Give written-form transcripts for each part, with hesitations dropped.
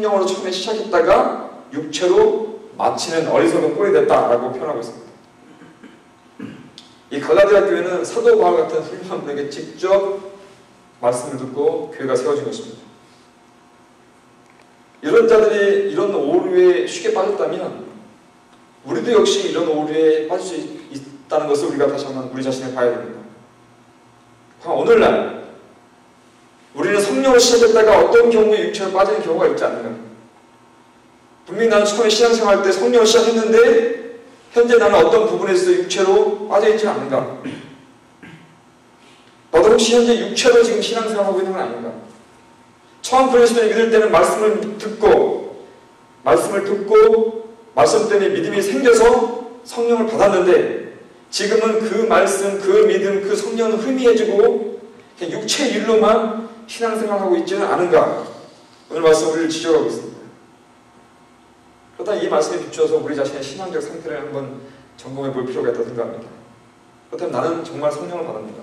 성령으로 처음에 시작했다가 육체로 마치는 어리석은 꼴이 됐다라고 표현하고 있습니다. 이 갈라디아 교회는 사도 바울 같은 훌륭한 분에게 직접 말씀을 듣고 교회가 세워진 것입니다. 이런 자들이 이런 오류에 쉽게 빠졌다면 우리도 역시 이런 오류에 빠질 수 있다는 것을 우리가 다시 한번 우리 자신을 봐야 됩니다. 오늘날 우리는 성령으로 시작했다가 어떤 경우에 육체로 빠지는 경우가 있지 않는가? 분명히 나는 처음에 신앙생활 때 성령으로 시작했는데 현재 나는 어떤 부분에서 육체로 빠져있지 않는가? 나도 혹시 현재 육체로 지금 신앙생활하고 있는 건 아닌가? 처음 그리스도를 믿을 때는 말씀을 듣고 말씀 때문에 믿음이 생겨서 성령을 받았는데 지금은 그 말씀, 그 믿음, 그 성령은 희미해지고 육체의 일로만 신앙생활하고 있지는 않은가? 오늘 말씀 우리를 지적하고 있습니다. 그렇다면 이 말씀에 비추어서 우리 자신의 신앙적 상태를 한번 점검해 볼 필요가 있다고 생각합니다. 그렇다면 나는 정말 성령을 받았는가?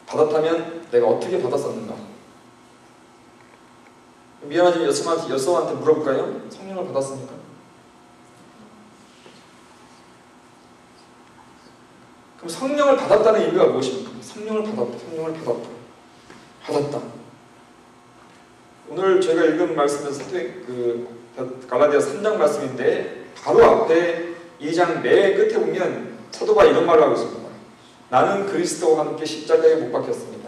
받았다면 내가 어떻게 받았었는가? 미안하지만 여성한테 물어볼까요? 성령을 받았습니까? 그럼 성령을 받았다는 의미가 무엇입니까? 성령을 받았다. 오늘 저희가 읽은 말씀은 갈라디아 3장 말씀인데 바로 앞에 2장 맨 끝에 보면 사도가 이런 말을 하고 있습니다. 나는 그리스도와 함께 십자가에 못 박혔습니다.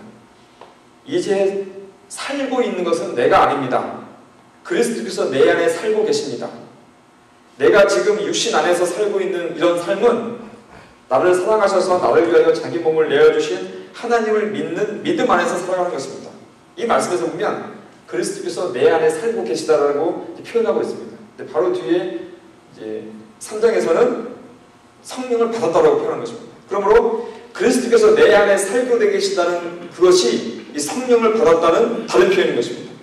이제 살고 있는 것은 내가 아닙니다. 그리스도께서 내 안에 살고 계십니다. 내가 지금 육신 안에서 살고 있는 이런 삶은 나를 사랑하셔서 나를 위하여 자기 몸을 내어주신 하나님을 믿는 믿음 안에서 살아가는 것입니다. 이 말씀에서 보면 그리스도께서 내 안에 살고 계시다라고 표현하고 있습니다. 근데 바로 뒤에 이제 3장에서는 성령을 받았다라고 표현한 것입니다. 그러므로 그리스도께서 내 안에 살고 계시다는 그것이 이 성령을 받았다는 다른 표현인 것입니다.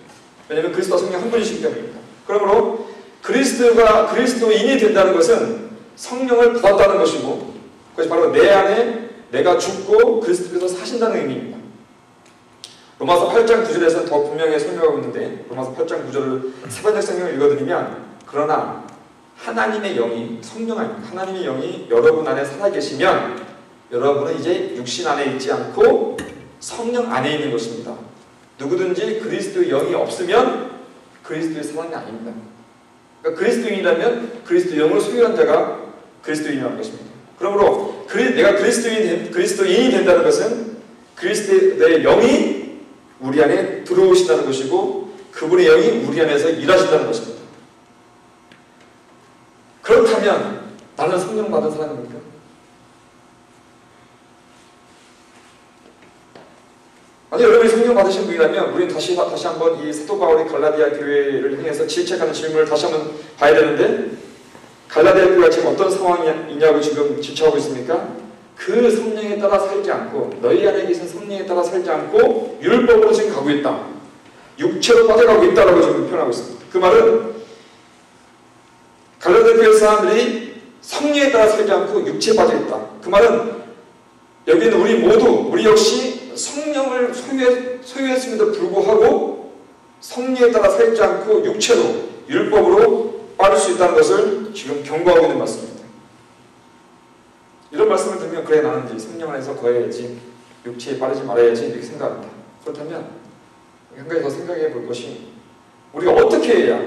왜냐하면 그리스도와 성령 한 분이시기 때문입니다. 그러므로 그리스도인이 된다는 것은 성령을 받았다는 것이고 그것이 바로 내 안에 내가 죽고 그리스도께서 사신다는 의미입니다. 로마서 8장 9절에서는 더 분명히 설명하고 있는데 로마서 8장 9절을 세번역 성경을 읽어드리면 그러나 하나님의 영이 성령 아닙니까? 하나님의 영이 여러분 안에 살아계시면 여러분은 이제 육신 안에 있지 않고 성령 안에 있는 것입니다. 누구든지 그리스도의 영이 없으면 그리스도의 사람이 아닙니다. 그러니까 그리스도인이라면 그리스도의 영을 소유한 자가 그리스도인이라는 것입니다. 그러므로 내가 그리스도인이 된다는 것은 그리스도의 영이 우리 안에 들어오신다는 것이고 그분의 영이 우리 안에서 일하신다는 것입니다. 그렇다면 나는 성령 받은 사람입니까? 아니 여러분이 성령 받으신 분이라면 우리는 다시 한번 이 사도 바울이 갈라디아 교회를 향해서 질책하는 질문을 다시 한번 봐야 되는데 갈라디아 교회가 지금 어떤 상황이냐고 지금 질책하고 있습니까? 그 성령에 따라 살지 않고 너희 안에 계신 성령에 따라 살지 않고 율법으로 지금 가고 있다. 육체로 빠져가고 있다라고 지금 표현하고 있습니다. 그 말은 갈라디아 교회 사람들이 성령에 따라 살지 않고 육체에 빠져 있다. 그 말은 여기는 우리 역시 성령을 소유했음에도 불구하고 성령에 따라 살지 않고 육체로 율법으로 빠질 수 있다는 것을 지금 경고하고 있는 말씀입니다. 이런 말씀을 들으면 그래 나는 이제 성령 안에서 거해야지 육체에 빠지지 말아야지 이렇게 생각합니다. 그렇다면 한 가지 더 생각해 볼 것이 우리가 어떻게 해야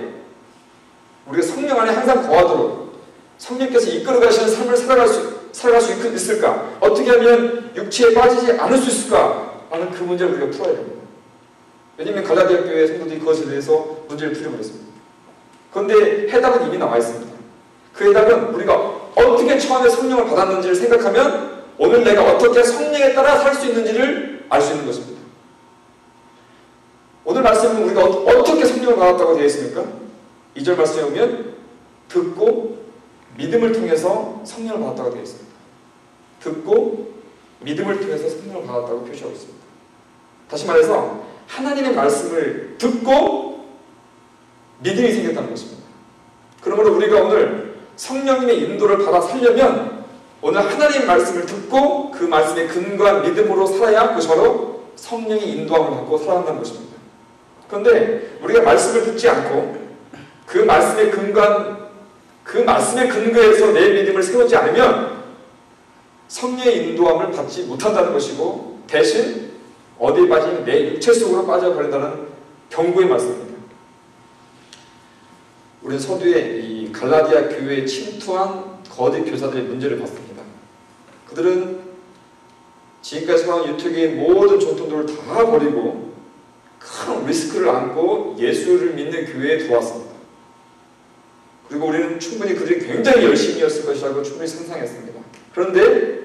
우리가 성령 안에 항상 거하도록 성령께서 이끌어 가시는 삶을 살아갈 수 있을까? 어떻게 하면 육체에 빠지지 않을 수 있을까? 라는 그 문제를 우리가 풀어야 됩니다. 왜냐하면 갈라디아 교회 성도들이 그것에 대해서 문제를 풀어버렸습니다. 그런데 해답은 이미 나와 있습니다. 그 해답은 우리가 어떻게 처음에 성령을 받았는지를 생각하면 오늘 내가 어떻게 성령에 따라 살 수 있는지를 알 수 있는 것입니다. 오늘 말씀은 우리가 어떻게 성령을 받았다고 되어 있습니까? 2절 말씀에 보면 듣고 믿음을 통해서 성령을 받았다고 되어 있습니다. 듣고 믿음을 통해서 성령을 받았다고 표시하고 있습니다. 다시 말해서 하나님의 말씀을 듣고 믿음이 생겼다는 것입니다. 그러므로 우리가 오늘 성령님의 인도를 받아 살려면 오늘 하나님의 말씀을 듣고 그 말씀에 근거한 믿음으로 살아야 그것이 바로 성령의 인도함을 받고 살아간다는 것입니다. 그런데 우리가 말씀을 듣지 않고 그 말씀의 근거에서 내 믿음을 세우지 않으면 성령의 인도함을 받지 못한다는 것이고, 대신 어디에 빠지면 내 육체 속으로 빠져버린다는 경고의 말씀입니다. 우리는 서두에 이 갈라디아 교회에 침투한 거짓 교사들의 문제를 봤습니다. 그들은 지금까지 해온 유태교의 모든 전통들을 다 버리고 큰 리스크를 안고 예수를 믿는 교회에 들어왔습니다. 그리고 우리는 충분히 그들이 굉장히 열심히였을 것이라고 충분히 상상했습니다. 그런데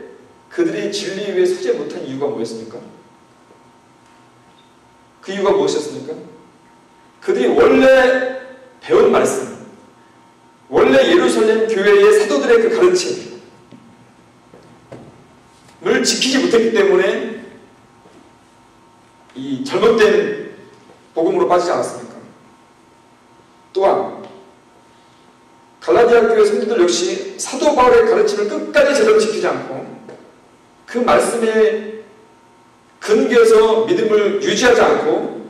그들이 진리 위에 서지 못한 이유가 뭐였습니까? 그 이유가 무엇이었습니까? 그들이 원래 배운 말씀, 원래 예루살렘 교회의 사도들의 그 가르침을 지키지 못했기 때문에 이 잘못된 복음으로 빠지지 않았습니까? 또한 갈라디아 교회 성도들 역시 사도 바울의 가르침을 끝까지 제대로 지키지 않고 그 말씀에 근거해서 믿음을 유지하지 않고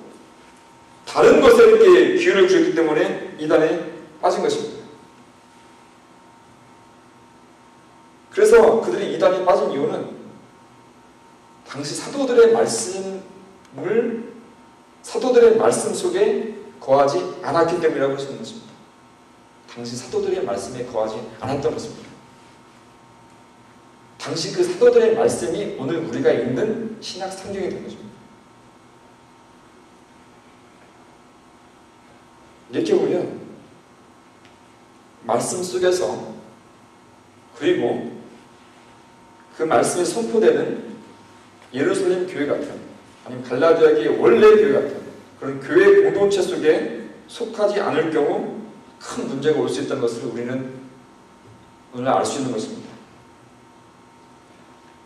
다른 것에 이렇게 기회를 주었기 때문에 이단에 빠진 것입니다. 그래서 그들이 이단에 빠진 이유는 당시 사도들의 말씀 속에 거하지 않았기 때문이라고 할 수 있는 것입니다. 당시 사도들의 말씀에 거하지 않았던 것입니다. 당시 그 사도들의 말씀이 오늘 우리가 읽는 신약 성경이 된 것입니다. 이렇게 보면 말씀 속에서, 그리고 그 말씀이 선포되는 예루살렘 교회 같은, 아니면 갈라디아의 원래 교회 같은 그런 교회 공동체 속에 속하지 않을 경우 큰 문제가 올 수 있다는 것을 우리는 오늘 알 수 있는 것입니다.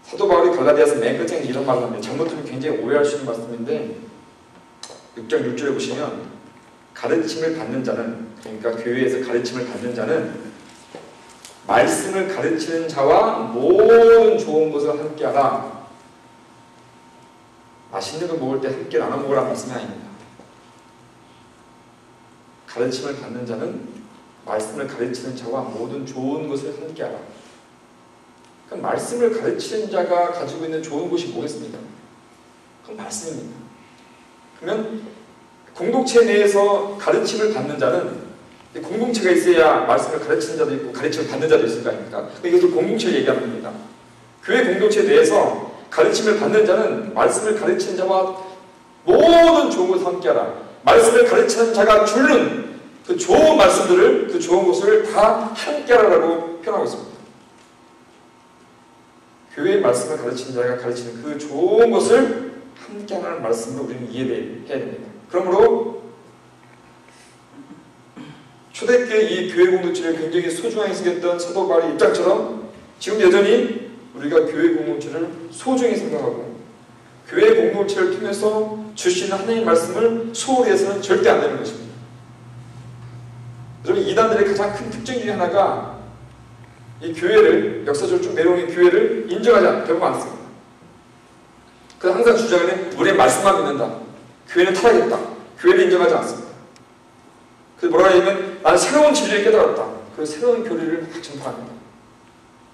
사도 바울이 갈라디아서 맨 끝에 이런 말을 합니다. 잘못 들으면 굉장히 오해할 수 있는 말씀인데 6장 6절에 보시면 가르침을 받는 자는, 그러니까 교회에서 가르침을 받는 자는 말씀을 가르치는 자와 모든 좋은 것을 함께하라. 맛있는 거 먹을 때 함께 나눠 먹으라는 말씀이 아닙니다. 가르침을 받는 자는 말씀을 가르치는 자와 모든 좋은 것을 함께하라. 그럼 말씀을 가르치는 자가 가지고 있는 좋은 것이 뭐겠습니까? 그건 말씀입니다. 그러면 공동체 내에서 가르침을 받는 자는, 공동체가 있어야 말씀을 가르치는 자도 있고 가르침을 받는 자도 있을 거 아닙니까? 이것을 공동체를 얘기하는 겁니다. 교회 공동체 내에서 가르침을 받는 자는 말씀을 가르치는 자와 모든 좋은 것을 함께하라. 말씀을 가르치는 자가 주는 그 좋은 말씀들을, 그 좋은 것을 다 함께하라고 표현하고 있습니다. 교회의 말씀을 가르치는 자가 가르치는 그 좋은 것을 함께하는 말씀으로 우리는 이해해야 됩니다. 그러므로 초대교회 이 교회 공동체를 굉장히 소중하게 생겼던 사도 바울의 입장처럼 지금 여전히 우리가 교회 공동체를 소중히 생각하고 교회 공동체를 통해서 주시는 하나님의 말씀을 소홀히 해서는 절대 안 되는 것입니다. 여러분, 이단들의 가장 큰 특징 중에 하나가 이 교회를, 역사적으로 쭉 내려오는 교회를 인정하지 않고 않습니다. 그래서 항상 주장하는 우리의 말씀만 믿는다. 교회는 타락했다. 교회를 인정하지 않습니다. 그래서 뭐라고 하냐면 나는 새로운 진리를 깨달았다. 그 새로운 교리를 막 전파합니다.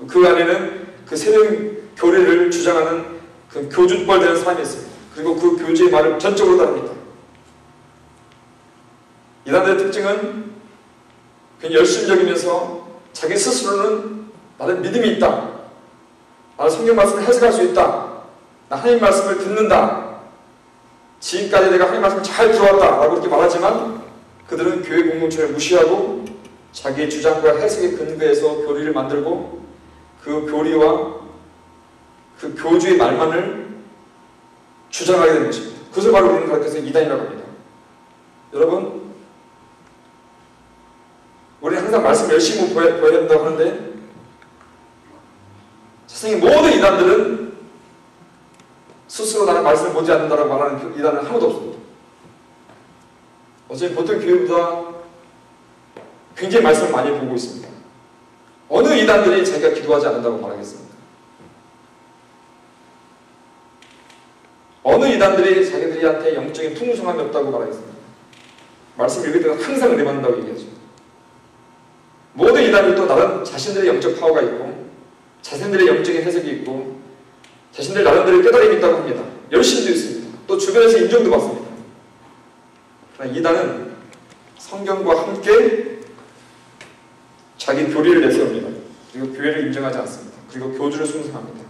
그 안에는 그 새로운 교리를 주장하는 그 교주뻘 되는 사람이 있습니다. 그리고 그 교주의 말을 전적으로 따릅니다. 이단들의 특징은 그냥 열심적이면서 자기 스스로는 나는 믿음이 있다. 나는 성경 말씀을 해석할 수 있다. 나 하나님 말씀을 듣는다. 지금까지 내가 하나님 말씀을 잘 들어왔다. 라고 이렇게 말하지만 그들은 교회 공동체를 무시하고 자기의 주장과 해석에 근거해서 교리를 만들고 그 교리와 그 교주의 말만을 주장하게 되는 것입니다. 그것을 바로 우리는 가르쳐서 이단이라고 합니다. 여러분, 우리는 항상 말씀 열심히 보여야 된다고 하는데 세상의 모든 이단들은 스스로 나는 말씀을 보지 않는다고 말하는 이단은 하나도 없습니다. 어차피 보통 교회보다 굉장히 말씀을 많이 보고 있습니다. 어느 이단들이 자기가 기도하지 않는다고 말하겠습니까? 어느 이단들이 자기들한테 영적인 풍성함이 없다고 말하겠습니까? 말씀 읽을 때는 항상 은혜 받는다고 얘기하죠. 모든 이단들도 나름 자신들의 영적 파워가 있고 자신들의 영적인 해석이 있고 자신들 나름대로 깨달음이 있다고 합니다. 열심도 있습니다. 또 주변에서 인정도 받습니다. 그러나 이단은 성경과 함께 자기 교리를 내세웁니다. 그리고 교회를 인정하지 않습니다. 그리고 교주를 숭상합니다.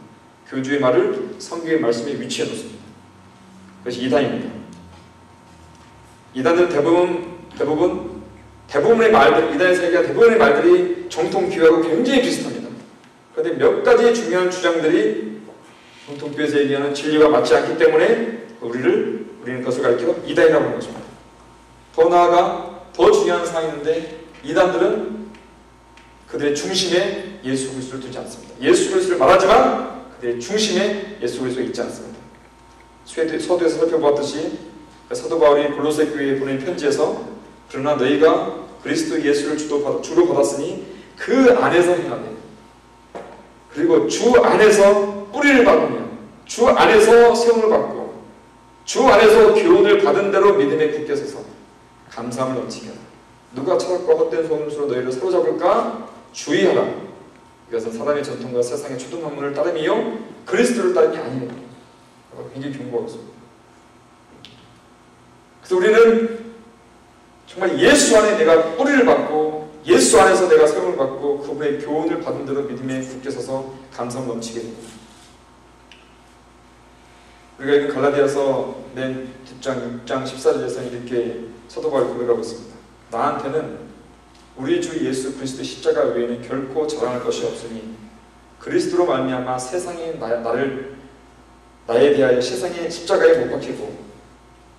교주의 말을 성경의 말씀에 위치해 놓습니다. 그것이 이단입니다. 이단은 대부분의 말들, 이단에서 얘기한 대부분의 말들이 정통교회하고 굉장히 비슷합니다. 그런데 몇 가지 중요한 주장들이 정통교회에서 얘기하는 진리와 맞지 않기 때문에 우리는 그것을 가리켜 이단이라고 하는 것입니다. 더 나아가 더 중요한 사항이 있는데 이단들은 그들의 중심에 예수 그리스도를 두지 않습니다. 예수 그리스도를 말하지만 그들의 중심에 예수 그리스도가 있지 않습니다. 서두에서 살펴보았듯이 사도 바울이 골로새 교회에 보낸 편지에서 그러나 너희가 그리스도 예수를 주로 받았으니 그 안에서 행하되 그리고 주 안에서 뿌리를 받으며 주 안에서 세움을 받고 주 안에서 교훈을 받은 대로 믿음에 굳게 서서 감사함을 넘치게 하라. 누가 철학과 헛된 소문수로 너희를 사로잡을까 주의하라. 이것은 사람의 전통과 세상의 초등학문을 따름이요 그리스도를 따름이 아니에요. 굉장히 경고하고 있습니다. 그래서 우리는 정말 예수 안에 내가 뿌리를 받고 예수 안에서 내가 세움을 받고 그분의 교훈을 받은 대로 믿음에 굳게 서서 감사함을 넘치게 됩니다. 우리가 읽은 갈라디아서 맨 뒷장 6장 14절에서는 이렇게 사도 바울이 고백하고 있습니다. 나한테는 우리 주 예수 그리스도 십자가 외에는 결코 자랑할 것이 없으니 그리스도로 말미암아 세상이 나에 대하여 세상의 십자가에 못 박히고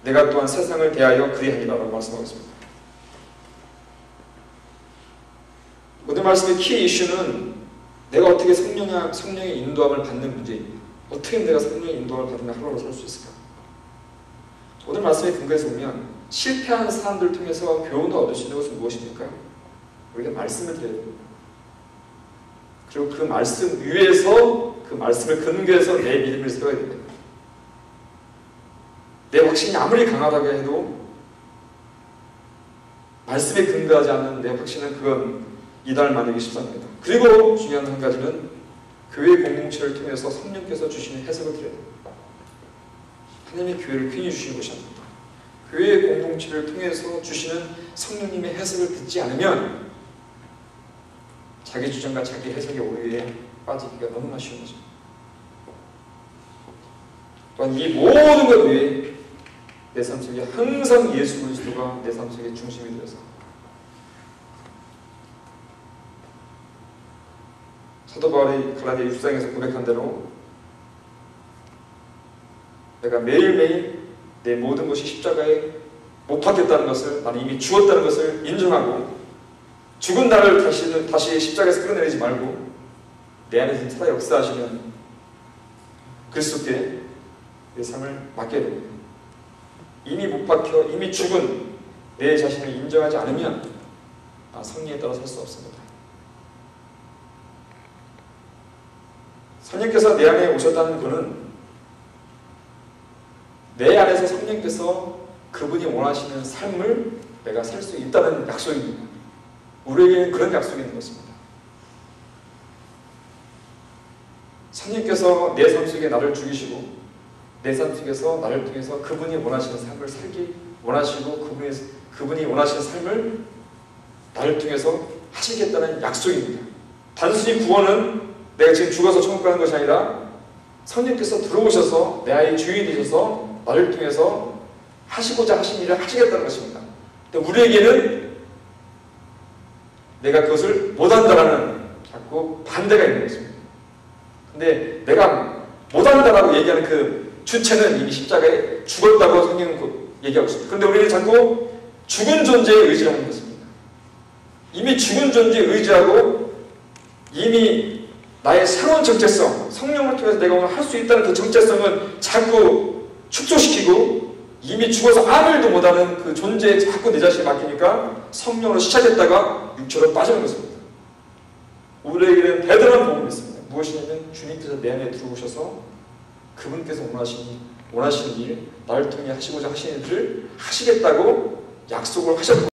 내가 또한 세상을 대하여 그리하니라라고 말씀하고 있습니다. 오늘 말씀의 키 이슈는 내가 어떻게 성령의 인도함을 받는 문제입니다. 어떻게 내가 성령의 인도함을 받으면 하루로 살 수 있을까? 오늘 말씀의 근거에서 보면 실패한 사람들 통해서 교훈을 얻을 수 있는 것은 무엇입니까? 우리가 말씀을 드려야 됩니다. 그리고 그 말씀 위에서 그 말씀을 근거해서 내 믿음을 세워야 됩니다. 내 확신이 아무리 강하다고 해도 말씀에 근거하지 않는 내 확신은 그건 이단을 만들기 쉽습니다. 그리고 중요한 한 가지는 교회 공동체를 통해서 성령께서 주시는 해석을 드려야 됩니다. 하나님의 교회를 편히 주시는 것이 아닙니다. 교회 공동체를 통해서 주시는 성령님의 해석을 듣지 않으면 자기 주장과 자기 해석의 오류에 빠지기가 너무나 쉬운 거죠. 또한 이 모든 것 위에 내 삶 속에 항상 예수 그리스도가 내 삶 속에 중심이 되어서 사도 바울이 갈라디아 6장에서 고백한 대로 내가 매일매일 내 모든 것이 십자가에 못 박혔다는 것을 나는 이미 죽었다는 것을 인정하고 죽은 나를 다시 십자가에서 끌어내리지 말고 내 안에서 살아 역사하시는 그리스도께 내 삶을 맡겨야 됩니다. 이미 못 박혀 이미 죽은 내 자신을 인정하지 않으면 성령에 따라 살 수 없습니다. 성령께서 내 안에 오셨다는 것은 내 안에서 성령께서 그분이 원하시는 삶을 내가 살 수 있다는 약속입니다. 우리에게는 그런 약속이 있는 것입니다. 성령께서 내 삶 속에 나를 죽이시고 내 삶 속에서 나를 통해서 그분이 원하시는 삶을 살기 원하시고 그분이 원하시는 삶을 나를 통해서 하시겠다는 약속입니다. 단순히 구원은 내가 지금 죽어서 천국 가는 것이 아니라 성령께서 들어오셔서 내 아이의 주인이 되셔서 나를 통해서 하시고자 하신 일을 하시겠다는 것입니다. 근데 우리에게는 내가 그것을 못한다라는 자꾸 반대가 있는 것입니다. 근데 내가 못한다라고 얘기하는 그 주체는 이미 십자가에 죽었다고 성경은 얘기하고 있습니다. 그런데 우리는 자꾸 죽은 존재에 의지를 하는 것입니다. 이미 죽은 존재에 의지하고 이미 나의 새로운 정체성, 성령을 통해서 내가 오늘 할 수 있다는 그 정체성은 자꾸 축소시키고 이미 죽어서 아무 일도 못하는 그 존재에 자꾸 내 자신을 맡기니까 성령으로 시작했다가 육체로 빠지는 것입니다. 우리에게는 대단한 복음이 있습니다. 무엇이냐면 주님께서 내 안에 들어오셔서 그분께서 원하시는 일, 나를 통해 하시고자 하시는 일을 하시겠다고 약속을 하셨고